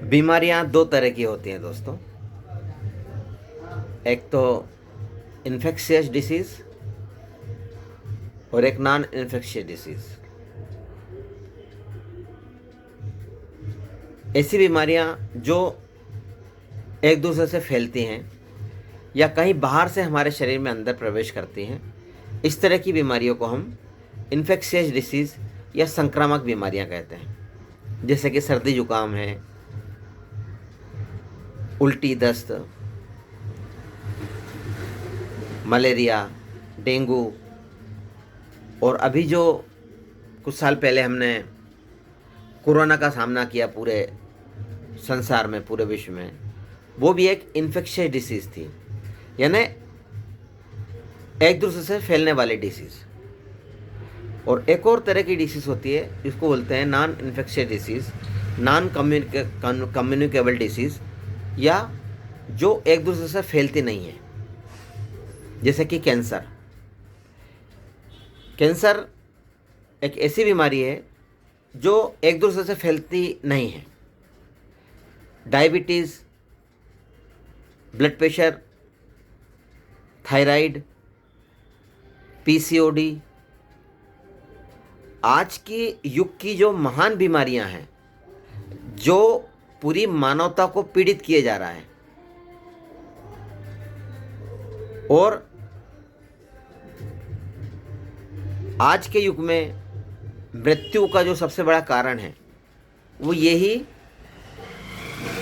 बीमारियां दो तरह की होती हैं दोस्तों। एक तो इन्फेक्शियस डिसीज़ और एक नॉन इन्फेक्शियस डिसीज़। ऐसी बीमारियां जो एक दूसरे से फैलती हैं या कहीं बाहर से हमारे शरीर में अंदर प्रवेश करती हैं, इस तरह की बीमारियों को हम इन्फेक्शियस डिसीज़ या संक्रामक बीमारियां कहते हैं। जैसे कि सर्दी जुकाम है, उल्टी दस्त, मलेरिया, डेंगू, और अभी जो कुछ साल पहले हमने कोरोना का सामना किया पूरे संसार में, पूरे विश्व में, वो भी एक इन्फेक्शियस डिसीज़ थी, यानी एक दूसरे से फैलने वाली डिसीज़। और एक और तरह की डिसीज़ होती है जिसको बोलते हैं non infectious disease, non communicable disease, या जो एक दूसरे से फैलती नहीं है, जैसे कि कैंसर। कैंसर एक ऐसी बीमारी है जो एक दूसरे से फैलती नहीं है। Diabetes, blood pressure, thyroid, PCOD, आज की युग की जो महान बीमारियां हैं, जो पूरी मानवता को पीड़ित किए जा रहा है, और आज के युग में मृत्यु का जो सबसे बड़ा कारण है वो यही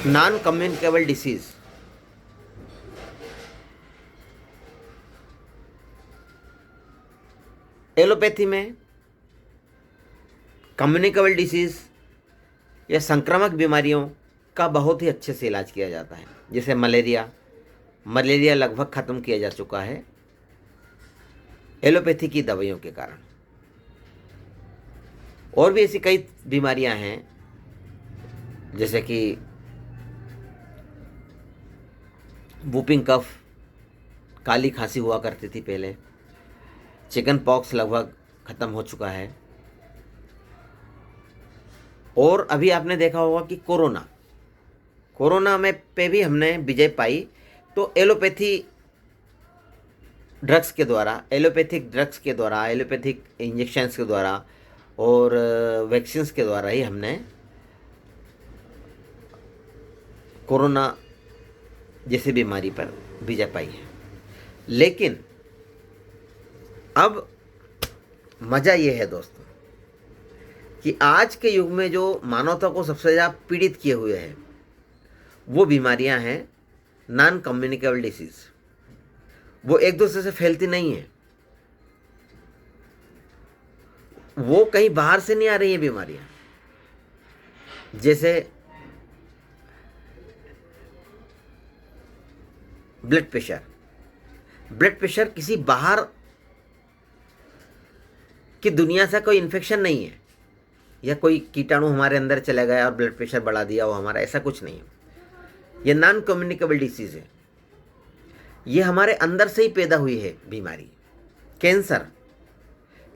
नॉन कम्युनिकेबल डिसीज़। एलोपैथी में कम्युनिकेबल डिसीज़ या संक्रामक बीमारियों का बहुत ही अच्छे से इलाज किया जाता है। जैसे मलेरिया लगभग ख़त्म किया जा चुका है एलोपैथी की दवाइयों के कारण। और भी ऐसी कई बीमारियां हैं, जैसे कि वूपिंग कफ, काली खांसी हुआ करती थी पहले, चिकन पॉक्स लगभग ख़त्म हो चुका है। और अभी आपने देखा होगा कि कोरोना में पे भी हमने विजय पाई, तो एलोपैथिक ड्रग्स के द्वारा, एलोपैथिक इंजेक्शंस के द्वारा और वैक्सीन्स के द्वारा ही हमने कोरोना जैसी बीमारी पर विजय पाई है। लेकिन अब मज़ा ये है दोस्तों कि आज के युग में जो मानवता को सबसे ज़्यादा पीड़ित किए हुए हैं वो बीमारियां हैं नॉन कम्युनिकेबल डिसीज़। वो एक दूसरे से फैलती नहीं है, वो कहीं बाहर से नहीं आ रही है बीमारियां। जैसे ब्लड प्रेशर किसी बाहर की दुनिया से कोई इन्फेक्शन नहीं है, या कोई कीटाणु हमारे अंदर चला गया और ब्लड प्रेशर बढ़ा दिया वो हमारा, ऐसा कुछ नहीं है। ये नॉन कम्युनिकेबल डिसीज़ है, ये हमारे अंदर से ही पैदा हुई है बीमारी।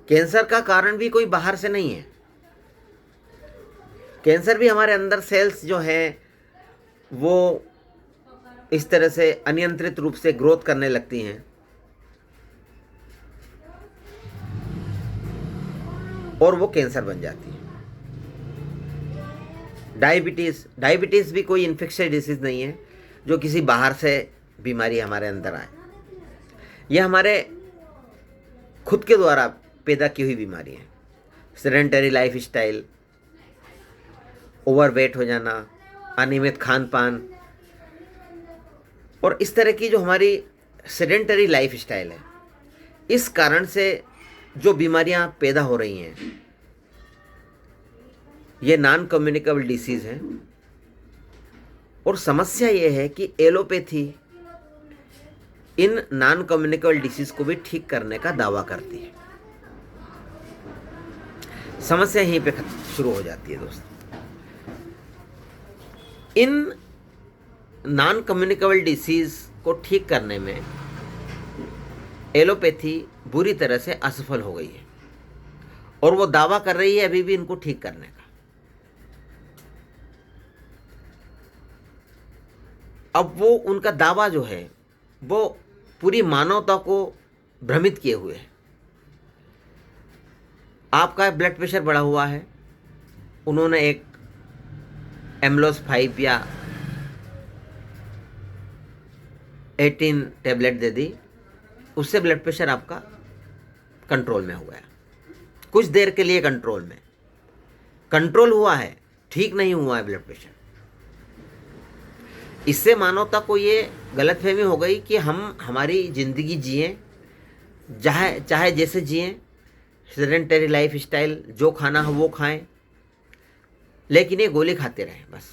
कैंसर का कारण भी कोई बाहर से नहीं है। कैंसर भी हमारे अंदर सेल्स जो हैं वो इस तरह से अनियंत्रित रूप से ग्रोथ करने लगती हैं और वो कैंसर बन जाती है। डायबिटीज़ भी कोई इन्फेक्शियस डिसीज़ नहीं है जो किसी बाहर से बीमारी हमारे अंदर आए। यह हमारे खुद के द्वारा पैदा की हुई बीमारी है। सेडेंटरी लाइफ स्टाइल, ओवरवेट हो जाना, अनियमित खान पान, और इस तरह की जो हमारी सेडेंटरी लाइफ स्टाइल है, इस कारण से जो बीमारियां पैदा हो रही हैं ये नॉन कम्युनिकेबल डिसीज़ है। और समस्या ये है कि allopathy in non communicable disease को भी ठीक करने का दावा करती है। समस्या यहीं पे शुरू हो जाती है दोस्तों। इन नॉन कम्युनिकेबल डिसीज़ को ठीक करने में एलोपैथी बुरी तरह से असफल हो गई है और वो दावा कर रही है अभी भी इनको ठीक करने का। अब वो उनका दावा जो है वो पूरी मानवता को भ्रमित किए हुए है। आपका ब्लड प्रेशर बढ़ा हुआ है, उन्होंने एक एमलोस 5 या 18 टेबलेट दे दी, उससे ब्लड प्रेशर आपका कंट्रोल में हो गया, कुछ देर के लिए कंट्रोल हुआ है, ठीक नहीं हुआ है ब्लड प्रेशर। इससे मानवता को ये गलतफहमी हो गई कि हम हमारी ज़िंदगी जिएं, चाहे जैसे जिएं, सेडेंटरी लाइफ स्टाइल, जो खाना हो वो खाएं, लेकिन ये गोली खाते रहें। बस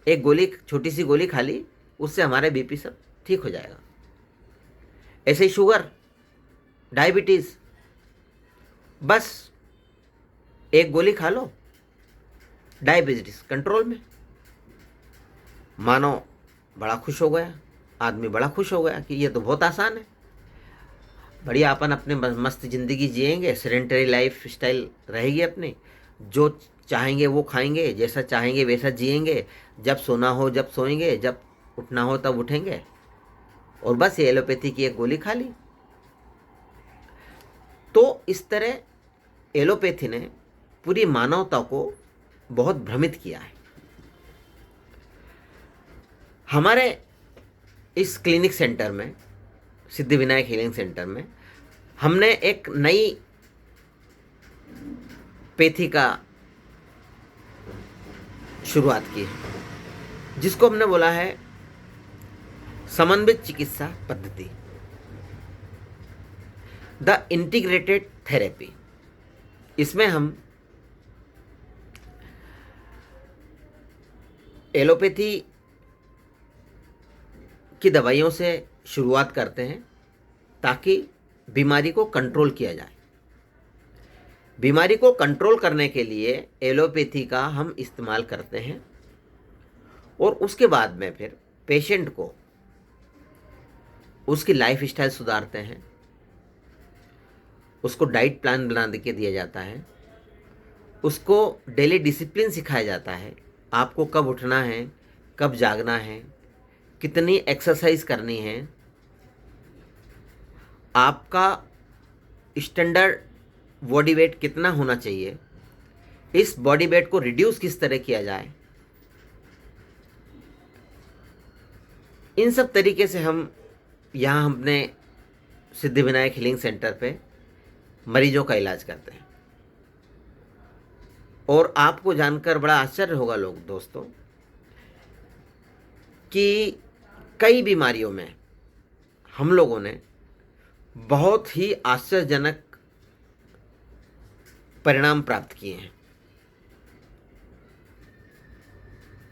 एक गोली, छोटी सी गोली खा ली, उससे हमारे बीपी सब ठीक हो जाएगा। ऐसे ही शुगर, डायबिटीज़, बस एक गोली खा लो, डायबिटीज़ कंट्रोल में। मानो बड़ा खुश हो गया, आदमी बड़ा खुश हो गया कि ये तो बहुत आसान है, बढ़िया अपन अपने मस्त ज़िंदगी जिएंगे, सेडेंटरी लाइफ स्टाइल रहेगी अपनी, जो चाहेंगे वो खाएंगे, जैसा चाहेंगे वैसा जिएंगे, जब सोना हो जब सोएंगे, जब उठना हो तब उठेंगे, और बस ये एलोपैथी की एक गोली खा ली। तो इस तरह एलोपैथी ने पूरी मानवता को बहुत भ्रमित किया है। हमारे इस क्लिनिक सेंटर में, सिद्धिविनायक हीलिंग सेंटर में, हमने एक नई पैथी का शुरुआत की है, जिसको हमने बोला है समन्वित चिकित्सा पद्धति, द इंटीग्रेटेड थेरेपी। इसमें हम एलोपैथी की दवाइयों से शुरुआत करते हैं ताकि बीमारी को कंट्रोल किया जाए। बीमारी को कंट्रोल करने के लिए एलोपैथी का हम इस्तेमाल करते हैं, और उसके बाद में फिर पेशेंट को उसकी लाइफ स्टाइल सुधारते हैं, उसको डाइट प्लान बना के दिया जाता है, उसको डेली डिसिप्लिन सिखाया जाता है, आपको कब उठना है, कब जागना है, कितनी एक्सरसाइज करनी है, आपका स्टैंडर्ड बॉडी वेट कितना होना चाहिए, इस बॉडी वेट को रिड्यूस किस तरह किया जाए। इन सब तरीके से हम यहाँ अपने सिद्धिविनायक हीलिंग सेंटर पे मरीजों का इलाज करते हैं। और आपको जानकर बड़ा आश्चर्य होगा दोस्तों कि कई बीमारियों में हम लोगों ने बहुत ही आश्चर्यजनक परिणाम प्राप्त किए हैं।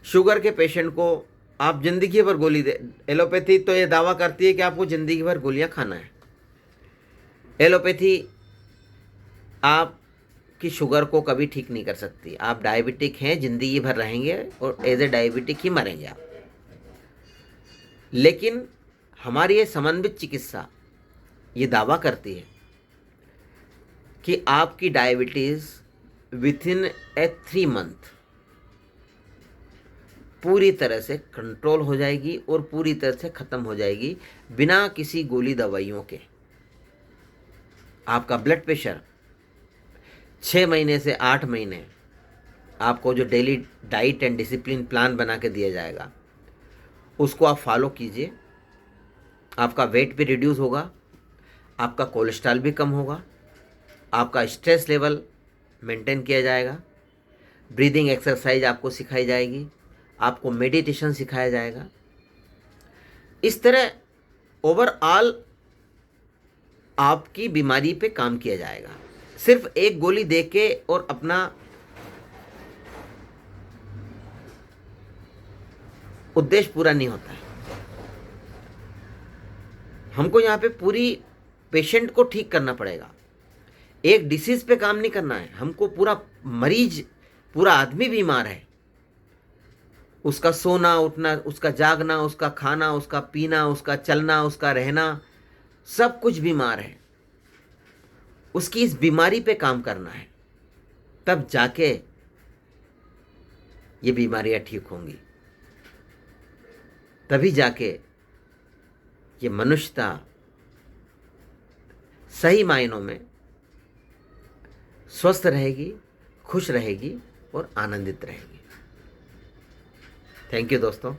शुगर के पेशेंट को आप जिंदगी भर गोली दे, एलोपैथी तो ये दावा करती है कि आपको जिंदगी भर गोलियां खाना है। एलोपैथी आपकी शुगर को कभी ठीक नहीं कर सकती। आप डायबिटिक हैं, जिंदगी भर रहेंगे और एज ए डायबिटिक ही मरेंगे आप। लेकिन हमारी ये समन्वित चिकित्सा ये दावा करती है कि आपकी डायबिटीज़ विथिन ए 3 मंथ पूरी तरह से कंट्रोल हो जाएगी और पूरी तरह से ख़त्म हो जाएगी बिना किसी गोली दवाइयों के। आपका ब्लड प्रेशर 6 महीने से 8 महीने आपको जो daily diet and discipline plan बना के दिया जाएगा उसको आप फॉलो कीजिए। आपका वेट भी रिड्यूस होगा, आपका कोलेस्ट्रॉल भी कम होगा, आपका स्ट्रेस लेवल मेंटेन किया जाएगा, ब्रीदिंग एक्सरसाइज आपको सिखाई जाएगी, आपको मेडिटेशन सिखाया जाएगा। इस तरह ओवरऑल आपकी बीमारी पे काम किया जाएगा। सिर्फ एक गोली देके और अपना उद्देश्य पूरा नहीं होता है। हमको यहाँ पे पूरी पेशेंट को ठीक करना पड़ेगा। एक डिसीज पे काम नहीं करना है हमको। पूरा मरीज, पूरा आदमी बीमार है, उसका सोना उठना, उसका जागना, उसका खाना, उसका पीना, उसका चलना, उसका रहना, सब कुछ बीमार है। उसकी इस बीमारी पे काम करना है, तब जाके ये बीमारियां ठीक होंगी। तभी जाके ये मनुष्यता सही मायनों में स्वस्थ रहेगी, खुश रहेगी और आनंदित रहेगी। थैंक यू दोस्तों।